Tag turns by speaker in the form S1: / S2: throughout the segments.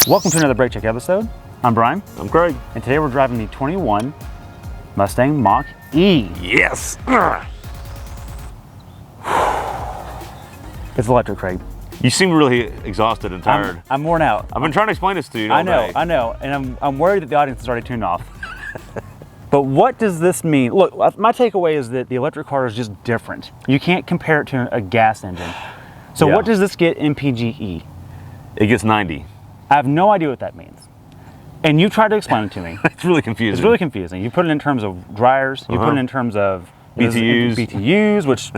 S1: Welcome to another Brake Check episode. I'm Brian.
S2: I'm Craig.
S1: And today we're driving the 21 Mustang Mach-E.
S2: Yes!
S1: It's electric, Craig.
S2: You seem really exhausted and tired.
S1: I'm worn out.
S2: I've been trying to explain this to you all day.
S1: I know, and I'm worried that the audience has already tuned off. But what does this mean? Look, my takeaway is that the electric car is just different. You can't compare it to a gas engine. So
S2: Yeah.
S1: what does this get in PGE?
S2: It gets 90.
S1: I have no idea what that means. And you tried to explain it to me.
S2: It's really confusing.
S1: It's really confusing. You put it in terms of dryers, you put it in terms of BTUs, which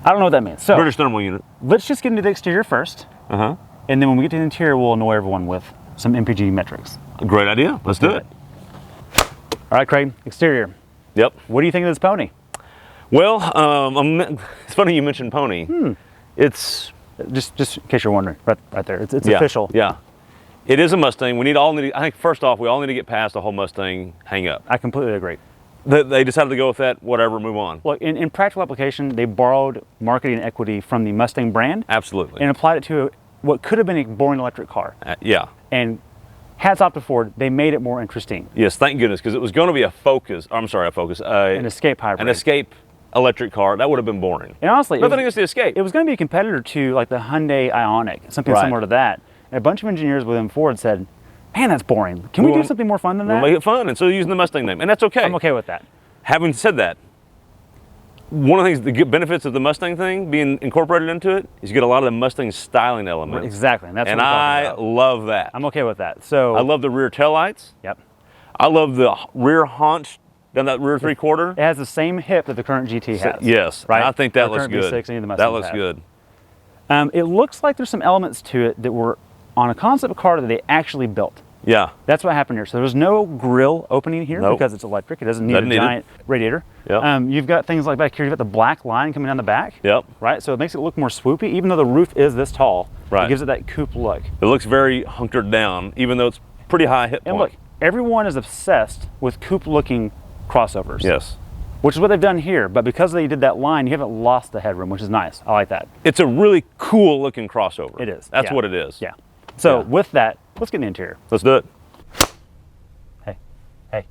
S1: I don't know what that means. So
S2: British thermal unit.
S1: let's just get into the exterior first. And then when we get to the interior, we'll annoy everyone with some MPG metrics.
S2: Great idea. Let's do it.
S1: All right, Craig, exterior.
S2: Yep.
S1: What do you think of this pony?
S2: Well, it's funny you mentioned pony. It's
S1: Just in case you're wondering, right there. It's
S2: yeah,
S1: official.
S2: Yeah. It is a Mustang. I think first off, we all need to get past the whole Mustang hang up.
S1: I completely agree.
S2: They decided to go with that, whatever, move on.
S1: Look, in practical application, they borrowed marketing equity from the Mustang brand.
S2: Absolutely.
S1: And applied it to what could have been a boring electric car.
S2: Yeah.
S1: And hats off to Ford, they made it more interesting.
S2: Yes, thank goodness, because it was going to be an
S1: Escape hybrid.
S2: An Escape electric car. That would have been boring.
S1: And honestly,
S2: nothing against the Escape.
S1: It was going to be a competitor to like the Hyundai Ioniq, something similar to that. And a bunch of engineers within Ford said, man, that's boring. Can we do something more fun than that?
S2: We'll make it fun, and so they're using the Mustang name, and that's okay.
S1: I'm okay with that.
S2: Having said that, one of the things, the good benefits of the Mustang thing being incorporated into it is you get a lot of the Mustang styling elements.
S1: Exactly, and that's what
S2: I love that.
S1: I'm okay with that. So
S2: I love the rear taillights.
S1: Yep.
S2: I love the rear haunch down that rear three-quarter.
S1: It has the same hip that the current GT has.
S2: Yes,
S1: right.
S2: I think that
S1: The
S2: looks
S1: current
S2: good.
S1: V6 and the Mustangs
S2: That looks
S1: have.
S2: good.
S1: It looks like there's some elements to it that were on a concept car that they actually built.
S2: Yeah.
S1: That's what happened here. So there's no grille opening here because it's electric. It doesn't need a giant radiator.
S2: Yep.
S1: You've got things like back here. You've got the black line coming down the back.
S2: Yep.
S1: Right. So it makes it look more swoopy, even though the roof is this tall.
S2: Right.
S1: It gives it that coupe look.
S2: It looks very hunkered down, even though it's pretty high hip point.
S1: And look, everyone is obsessed with coupe-looking crossovers.
S2: Yes.
S1: Which is what they've done here. But because they did that line, you haven't lost the headroom, which is nice. I like that.
S2: It's a really cool looking crossover.
S1: It is.
S2: That's what it is.
S1: Yeah. So with that, let's get in the interior.
S2: Let's do it.
S1: Hey.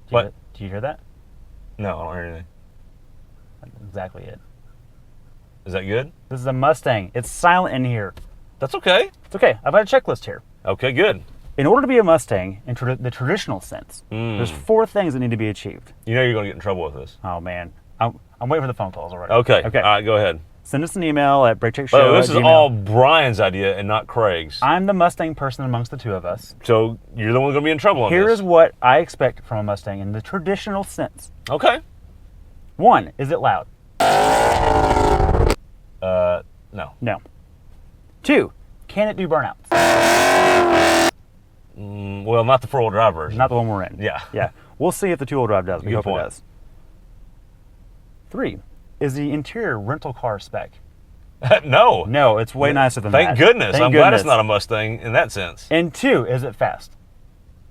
S2: What?
S1: Do you hear that?
S2: No, I don't hear anything.
S1: That's exactly it.
S2: Is that good?
S1: This is a Mustang. It's silent in here.
S2: That's okay.
S1: It's okay. I've got a checklist here.
S2: Okay, good.
S1: In order to be a Mustang, in the traditional sense, there's 4 things that need to be achieved.
S2: You know you're going to get in trouble with this.
S1: Oh, man. I'm waiting for the phone calls already.
S2: Okay. All right, go ahead.
S1: Send us an email at brakecheckshow.
S2: Oh, this is all Brian's idea and not Craig's.
S1: I'm the Mustang person amongst the two of us.
S2: So you're the one going to be in trouble on this.
S1: Here is what I expect from a Mustang in the traditional sense.
S2: Okay.
S1: 1, is it loud?
S2: No.
S1: No. 2, can it do burnouts?
S2: Well, not the 4-wheel drive version.
S1: Not the one we're in.
S2: Yeah.
S1: Yeah. We'll see if the 2-wheel drive does. We hope it
S2: point.
S1: does. 3, is the interior rental car spec?
S2: No.
S1: No, it's way nicer than that.
S2: Thank goodness.
S1: Thank
S2: I'm glad it's not a Mustang in that sense.
S1: And 2, is it fast?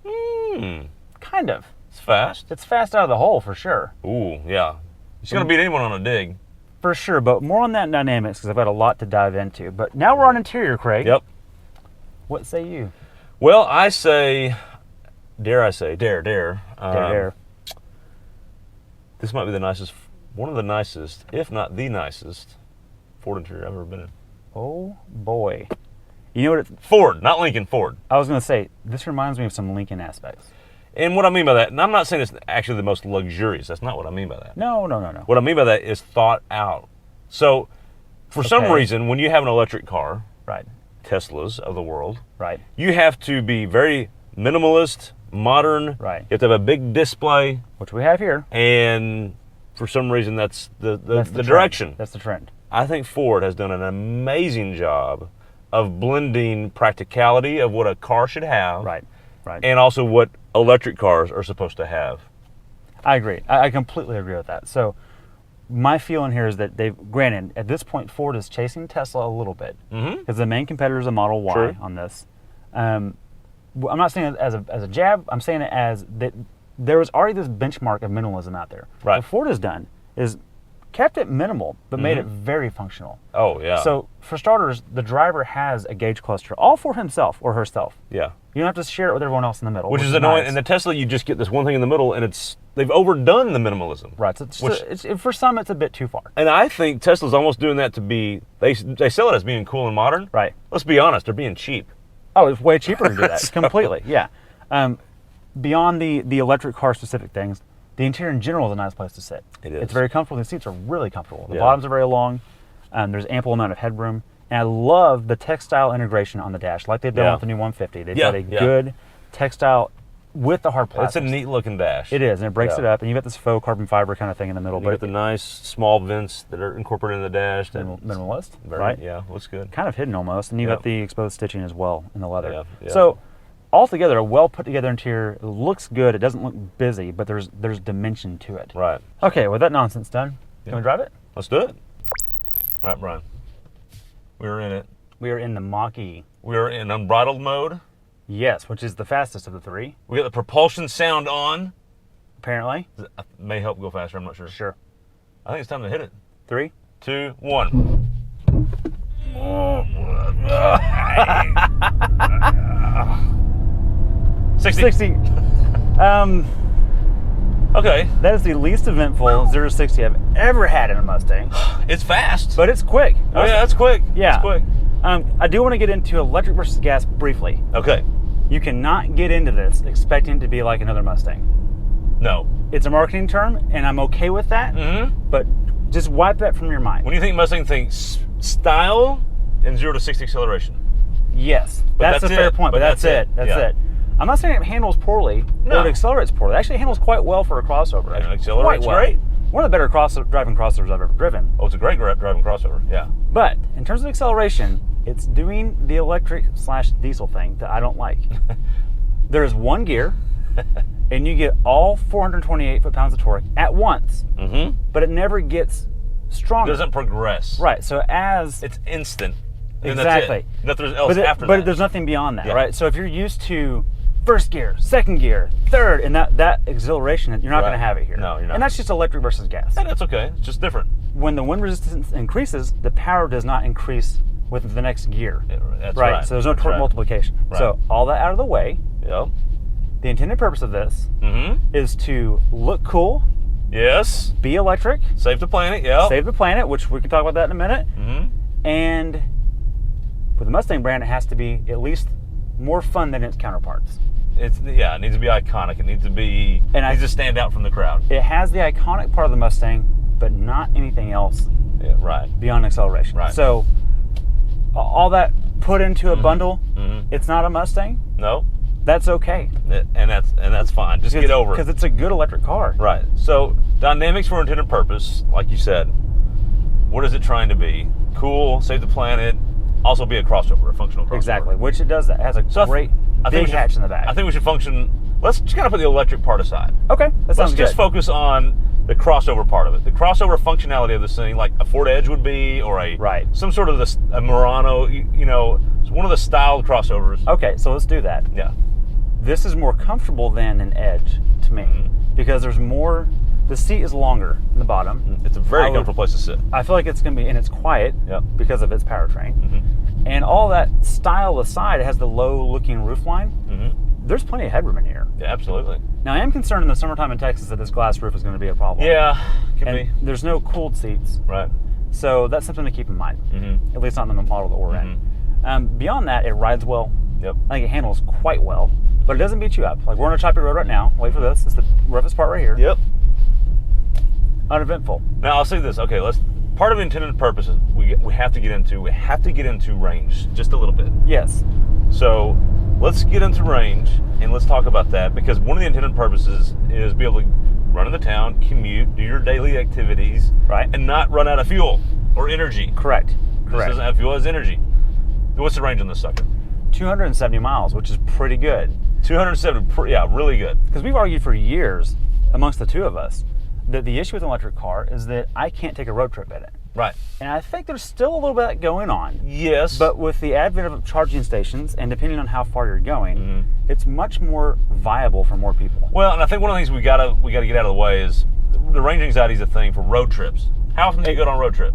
S1: Kind of.
S2: It's fast.
S1: It's fast out of the hole for sure.
S2: Ooh, yeah. It's going to beat anyone on a dig.
S1: For sure, but more on that in dynamics because I've got a lot to dive into. But now we're on interior, Craig.
S2: Yep.
S1: What say you?
S2: Well, I say, dare.
S1: Dare.
S2: This might be the nicest, one of the nicest, if not the nicest, Ford interior I've ever been in.
S1: Oh, boy. You know what?
S2: Ford, not Lincoln, Ford.
S1: I was going to say, this reminds me of some Lincoln aspects.
S2: And what I mean by that, and I'm not saying it's actually the most luxurious. That's not what I mean by that.
S1: No.
S2: What I mean by that is thought out. So, for some reason, when you have an electric car,
S1: Right.
S2: Teslas of the world,
S1: Right.
S2: you have to be very minimalist, modern.
S1: Right.
S2: You have to have a big display.
S1: Which we have here.
S2: And for some reason, that's the
S1: Trend.
S2: direction.
S1: That's the trend.
S2: I think Ford has done an amazing job of blending practicality of what a car should have,
S1: Right.
S2: and also what electric cars are supposed to have.
S1: I agree. I completely agree with that. So my feeling here is that granted, at this point, Ford is chasing Tesla a little bit because the main competitor is a Model Y on this. I'm not saying it as a jab. I'm saying it as that there was already this benchmark of minimalism out there.
S2: Right.
S1: What Ford has done is kept it minimal, but made it very functional.
S2: Oh, yeah.
S1: So for starters, the driver has a gauge cluster, all for himself or herself.
S2: Yeah.
S1: You don't have to share it with everyone else in the middle.
S2: Which is annoying.
S1: Nice.
S2: In the Tesla, you just get this one thing in the middle, and they've overdone the minimalism.
S1: Right. So for some, it's a bit too far.
S2: And I think Tesla's almost doing that to be, they sell it as being cool and modern.
S1: Right.
S2: Let's be honest, they're being cheap.
S1: Oh, it's way cheaper to do that. Completely, yeah. Beyond the electric car specific things, the interior in general is a nice place to sit.
S2: It is.
S1: It's very comfortable. The seats are really comfortable. The
S2: Yeah.
S1: bottoms are very long. There's ample amount of headroom. And I love the textile integration on the dash, like they've done with the new 150. They've got a good textile with the hard plastic.
S2: It's a neat looking dash.
S1: It is, and it breaks it up. And you've got this faux carbon fiber kind of thing in the middle.
S2: You got the nice small vents that are incorporated in the dash.
S1: Minimalist,
S2: very,
S1: right?
S2: Yeah, looks good.
S1: Kind of hidden almost. And you've got the exposed stitching as well in the leather.
S2: Yeah, yeah.
S1: So altogether, a well put together interior. It looks good. It doesn't look busy, but there's dimension to it.
S2: Right.
S1: Okay, with that nonsense done, can we drive it?
S2: Let's do it. Right, Brian. We're in it.
S1: We are in the Mach-E.
S2: We're in unbridled mode.
S1: Yes, which is the fastest of the three.
S2: We got the propulsion sound on.
S1: Apparently.
S2: That may help go faster, I'm not sure.
S1: Sure.
S2: I think it's time to hit it.
S1: 3,
S2: 2, 1. 60. Okay.
S1: That is the least eventful 0 to 60 I've ever had in a Mustang.
S2: It's fast.
S1: But it's quick.
S2: Oh yeah, that's quick.
S1: Yeah.
S2: It's quick.
S1: I do want to get into electric versus gas briefly.
S2: Okay.
S1: You cannot get into this expecting it to be like another Mustang.
S2: No.
S1: It's a marketing term, and I'm okay with that. But just wipe that from your mind.
S2: When you think Mustang, think style and 0 to 60 acceleration.
S1: Yes, that's a fair point. But that's it. That's it. I'm not saying it handles poorly or it accelerates poorly. It actually handles quite well for a crossover.
S2: And it accelerates great.
S1: One of the better driving crossovers I've ever driven.
S2: Oh, it's a great driving crossover. Yeah.
S1: But in terms of acceleration, it's doing the electric/diesel thing that I don't like. There's one gear, and you get all 428 foot-pounds of torque at once, but it never gets stronger.
S2: It doesn't progress.
S1: Right. So as
S2: it's instant. And
S1: exactly.
S2: That's it. Nothing else after that.
S1: But there's nothing beyond that, right? So if you're used to first gear, second gear, third, and that exhilaration, you're not going to have it here.
S2: No, you're not.
S1: And that's just electric versus gas.
S2: And that's okay. It's just different.
S1: When the wind resistance increases, the power does not increase with the next gear.
S2: That's right.
S1: So there's no torque multiplication.
S2: Right.
S1: So all that out of the way.
S2: Yep.
S1: The intended purpose of this is to look cool.
S2: Yes.
S1: Be electric.
S2: Save the planet. Yeah.
S1: Save the planet, which we can talk about that in a minute. And with the Mustang brand, it has to be at least more fun than its counterparts.
S2: It needs to be iconic. It needs to be. It needs to stand out from the crowd.
S1: It has the iconic part of the Mustang, but not anything else.
S2: Yeah, right.
S1: Beyond acceleration.
S2: Right.
S1: So all that put into a bundle, it's not a Mustang.
S2: No.
S1: That's okay.
S2: And that's fine. Just get over it.
S1: Because it's a good electric car.
S2: Right. So dynamics for intended purpose, like you said. What is it trying to be? Cool, save the planet, also be a crossover, a functional crossover.
S1: Exactly, which it does that. It has a great big hatch in the back.
S2: I think we should function. Let's just kind of put the electric part aside.
S1: Okay, that sounds good.
S2: Let's just focus on the crossover part of it. The crossover functionality of this thing, like a Ford Edge would be, or some sort of a Murano, it's one of the styled crossovers.
S1: Okay, so let's do that.
S2: Yeah.
S1: This is more comfortable than an Edge to me because there's more. The seat is longer in the bottom.
S2: It's a very comfortable place to sit.
S1: I feel like it's going to be, and it's quiet because of its powertrain. And all that style aside, it has the low-looking roofline. There's plenty of headroom in here.
S2: Yeah, absolutely.
S1: Now, I am concerned in the summertime in Texas that this glass roof is going to be a problem.
S2: Yeah, could be.
S1: There's no cooled seats.
S2: Right.
S1: So that's something to keep in mind, at least not in the model that we're in. Beyond that, it rides well.
S2: Yep.
S1: I think it handles quite well, but it doesn't beat you up. Like, we're on a choppy road right now. Wait for this. It's the roughest part right here.
S2: Yep.
S1: Uneventful.
S2: Now I'll say this. Okay, part of intended purposes we have to get into range just a little bit.
S1: Yes.
S2: So let's get into range and let's talk about that, because one of the intended purposes is be able to run in the town, commute, do your daily activities, and not run out of fuel or energy.
S1: Correct.
S2: This doesn't have fuel as energy. What's the range on this sucker?
S1: 270 miles, which is pretty good.
S2: 270, yeah, really good.
S1: Because we've argued for years amongst the two of us that the issue with an electric car is that I can't take a road trip in it.
S2: Right.
S1: And I think there's still a little bit of that going on.
S2: Yes.
S1: But with the advent of charging stations, and depending on how far you're going, it's much more viable for more people.
S2: Well, and I think one of the things we gotta get out of the way is the range anxiety is a thing for road trips. How often do you go on a road trip?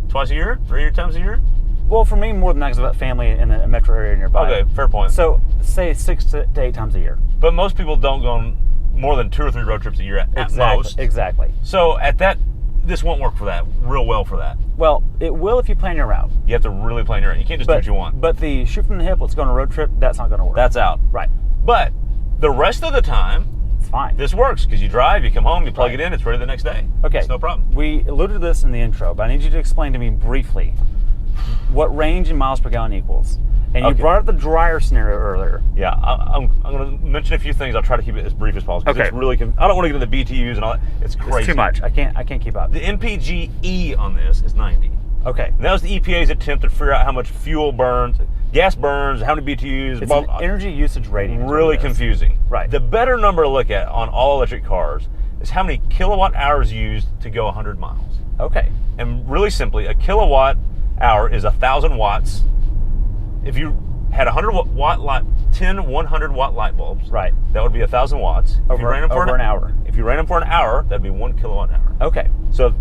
S2: Twice a year? 3 times a year?
S1: Well, for me, more than that, because I've got family in a metro area nearby.
S2: Okay, fair point.
S1: So, say 6 to 8 times a year.
S2: But most people don't go on more than 2 or 3 road trips a year at most.
S1: Exactly.
S2: So, at that, this won't work for that, real well for that.
S1: Well, it will if you plan your route.
S2: You have to really plan your route. You can't just do what you want.
S1: But the shoot from the hip, let's go on a road trip, that's not going to work.
S2: That's out.
S1: Right.
S2: But the rest of the time,
S1: it's fine.
S2: This works because you drive, you come home, you plug it in, it's ready the next day.
S1: Okay.
S2: It's no problem.
S1: We alluded to this in the intro, but I need you to explain to me briefly what range in miles per gallon equals. And you brought up the dryer scenario earlier.
S2: Yeah, I'm going to mention a few things. I'll try to keep it as brief as possible.
S1: Okay.
S2: It's really, I don't want to get into BTUs and all that. It's crazy.
S1: It's too much. I can't keep up.
S2: The MPGE on this is 90.
S1: Okay.
S2: And that was the EPA's attempt to figure out how much fuel burns, gas burns, how many BTUs.
S1: It's an energy usage rating.
S2: Really confusing.
S1: Right.
S2: The better number to look at on all electric cars is how many kilowatt hours used to go 100 miles.
S1: Okay.
S2: And really simply, a kilowatt hour is 1,000 watts. If you had 100 watt light bulbs,
S1: right,
S2: that would be 1,000 watts.
S1: Over an hour.
S2: If you ran them for an hour, that'd be 1 kilowatt hour.
S1: Okay.
S2: So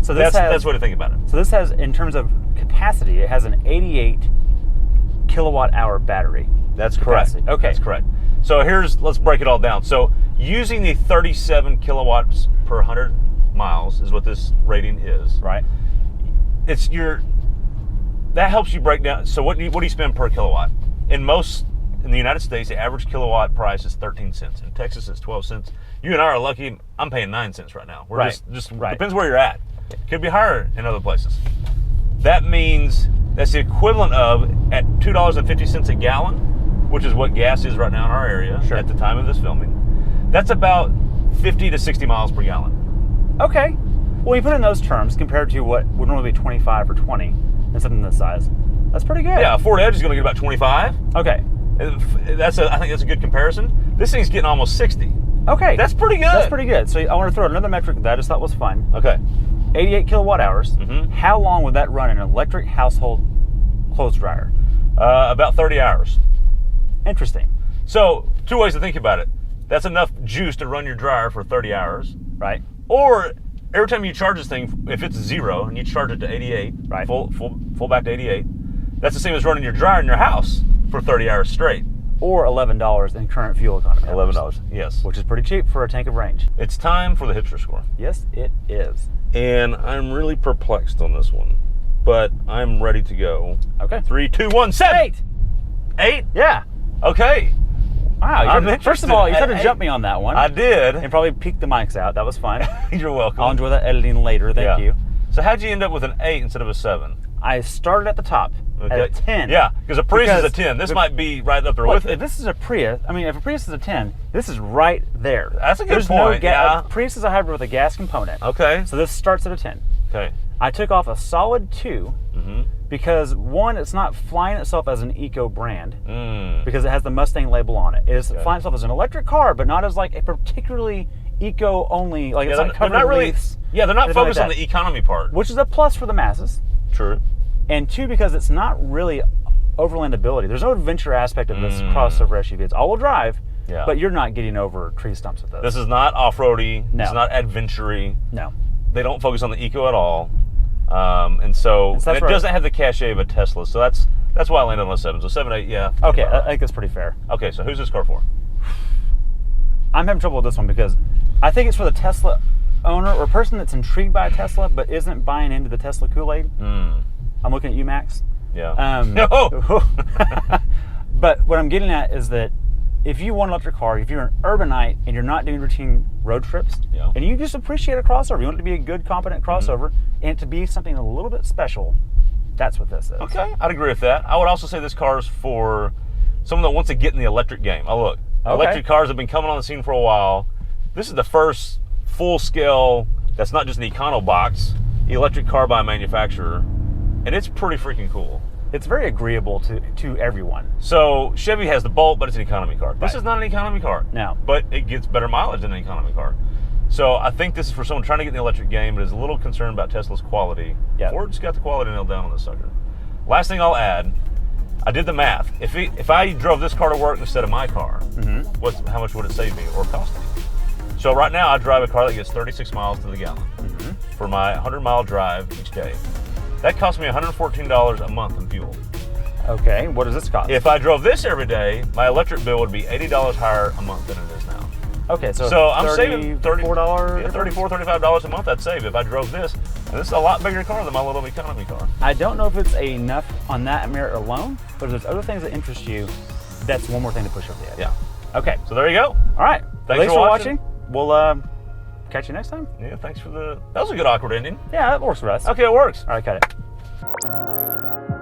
S2: that's what to think about it.
S1: So this has, in terms of capacity, it has an 88 kilowatt hour battery.
S2: That's correct.
S1: Okay.
S2: That's correct. So let's break it all down. So using the 37 kilowatts per 100 miles is what this rating is.
S1: Right.
S2: That helps you break down. So what do you spend per kilowatt? In the United States, the average kilowatt price is 13 cents. In Texas, it's 12 cents. You and I are lucky. I'm paying 9 cents right now. We're just depends where you're at. Could be higher in other places. That means that's the equivalent of, at $2.50 a gallon, which is what gas is right now in our area at the time of this filming. That's about 50 to 60 miles per gallon.
S1: Okay. Well, you put it in those terms compared to what would normally be 25 or 20 and something this size. That's pretty good.
S2: Yeah, a Ford Edge is going to get about 25.
S1: Okay.
S2: I think that's a good comparison. This thing's getting almost 60.
S1: Okay.
S2: That's pretty good.
S1: That's pretty good. So I want to throw another metric that I just thought was fun.
S2: Okay.
S1: 88 kilowatt hours.
S2: Mm-hmm.
S1: How long would that run in an electric household clothes dryer?
S2: About 30 hours.
S1: Interesting.
S2: So, 2 ways to think about it. That's enough juice to run your dryer for 30 hours.
S1: Right.
S2: Or every time you charge this thing, if it's 0 and you charge it to 88,
S1: right,
S2: full back to 88, that's the same as running your dryer in your house for 30 hours straight.
S1: Or $11 in current fuel economy.
S2: $11, yes.
S1: Which is pretty cheap for a tank of range.
S2: It's time for the Hipster Score.
S1: Yes, it is.
S2: And I'm really perplexed on this one, but I'm ready to go.
S1: Okay.
S2: 3, 2, 1, 7.
S1: 8.
S2: 8?
S1: Yeah.
S2: Okay.
S1: Wow. First of all, you tried to jump me on that one.
S2: I did.
S1: And probably peeked the mics out. That was fun.
S2: You're welcome.
S1: I'll enjoy that editing later. Thank you.
S2: So how'd you end up with an 8 instead of a 7?
S1: I started at the top at a 10.
S2: Yeah, because a Prius is a 10. This might be right up there with it.
S1: If this is a Prius, if a Prius is a 10, this is right there.
S2: That's a good
S1: There's
S2: point.
S1: No Prius is a hybrid with a gas component.
S2: Okay.
S1: So this starts at a 10.
S2: Okay.
S1: I took off a solid 2 because, one, it's not flying itself as an eco brand because it has the Mustang label on it. It is flying itself as an electric car, but not as like a particularly eco only. Like it's not covered in leaves.
S2: Yeah, they're not focused on the economy part,
S1: which is a plus for the masses.
S2: True.
S1: And 2, because it's not really overlandability. There's no adventure aspect of this crossover SUV. It's all-wheel drive, but you're not getting over tree stumps with this.
S2: This is not off-roady.
S1: No.
S2: It's not adventure-y.
S1: No.
S2: They don't focus on the eco at all. And it doesn't have the cachet of a Tesla. So that's why I landed on a 7. So 7, 8, yeah.
S1: Okay, I think that's pretty fair.
S2: Okay, so who's this car for?
S1: I'm having trouble with this one because I think it's for the Tesla owner or person that's intrigued by a Tesla but isn't buying into the Tesla Kool-Aid. I'm looking at you, Max.
S2: Yeah.
S1: But what I'm getting at is that if you want an electric car, if you're an urbanite and you're not doing routine road trips, and you just appreciate a crossover, you want it to be a good, competent crossover, and it to be something a little bit special, that's what this is.
S2: Okay, I'd agree with that. I would also say this car is for someone that wants to get in the electric game. Oh, look, electric cars have been coming on the scene for a while. This is the first full-scale, that's not just an econo box, electric car by a manufacturer. And it's pretty freaking cool.
S1: It's very agreeable to everyone.
S2: So Chevy has the Bolt, but it's an economy car. This is not an economy car.
S1: No.
S2: But it gets better mileage than an economy car. So I think this is for someone trying to get in the electric game, but is a little concerned about Tesla's quality.
S1: Yeah.
S2: Ford's got the quality nailed down on this sucker. Last thing I'll add, I did the math. If I drove this car to work instead of my car, how much would it save me or cost me? So right now I drive a car that gets 36 miles to the gallon for my 100-mile drive each day. That costs me $114 a month in fuel.
S1: Okay, what does this cost?
S2: If I drove this every day, my electric bill would be $80 higher a month than it is now.
S1: Okay, so
S2: I'm saving
S1: $34.
S2: Yeah, $34, $35 a month I'd save if I drove this. And this is a lot bigger car than my little economy car.
S1: I don't know if it's enough on that merit alone, but if there's other things that interest you, that's one more thing to push over the edge.
S2: Yeah.
S1: Okay.
S2: So there you go.
S1: All right.
S2: Thanks for watching.
S1: We'll catch you next time.
S2: Yeah, thanks for that was a good awkward ending.
S1: Yeah, that works for us.
S2: Okay, it works.
S1: All right, cut it.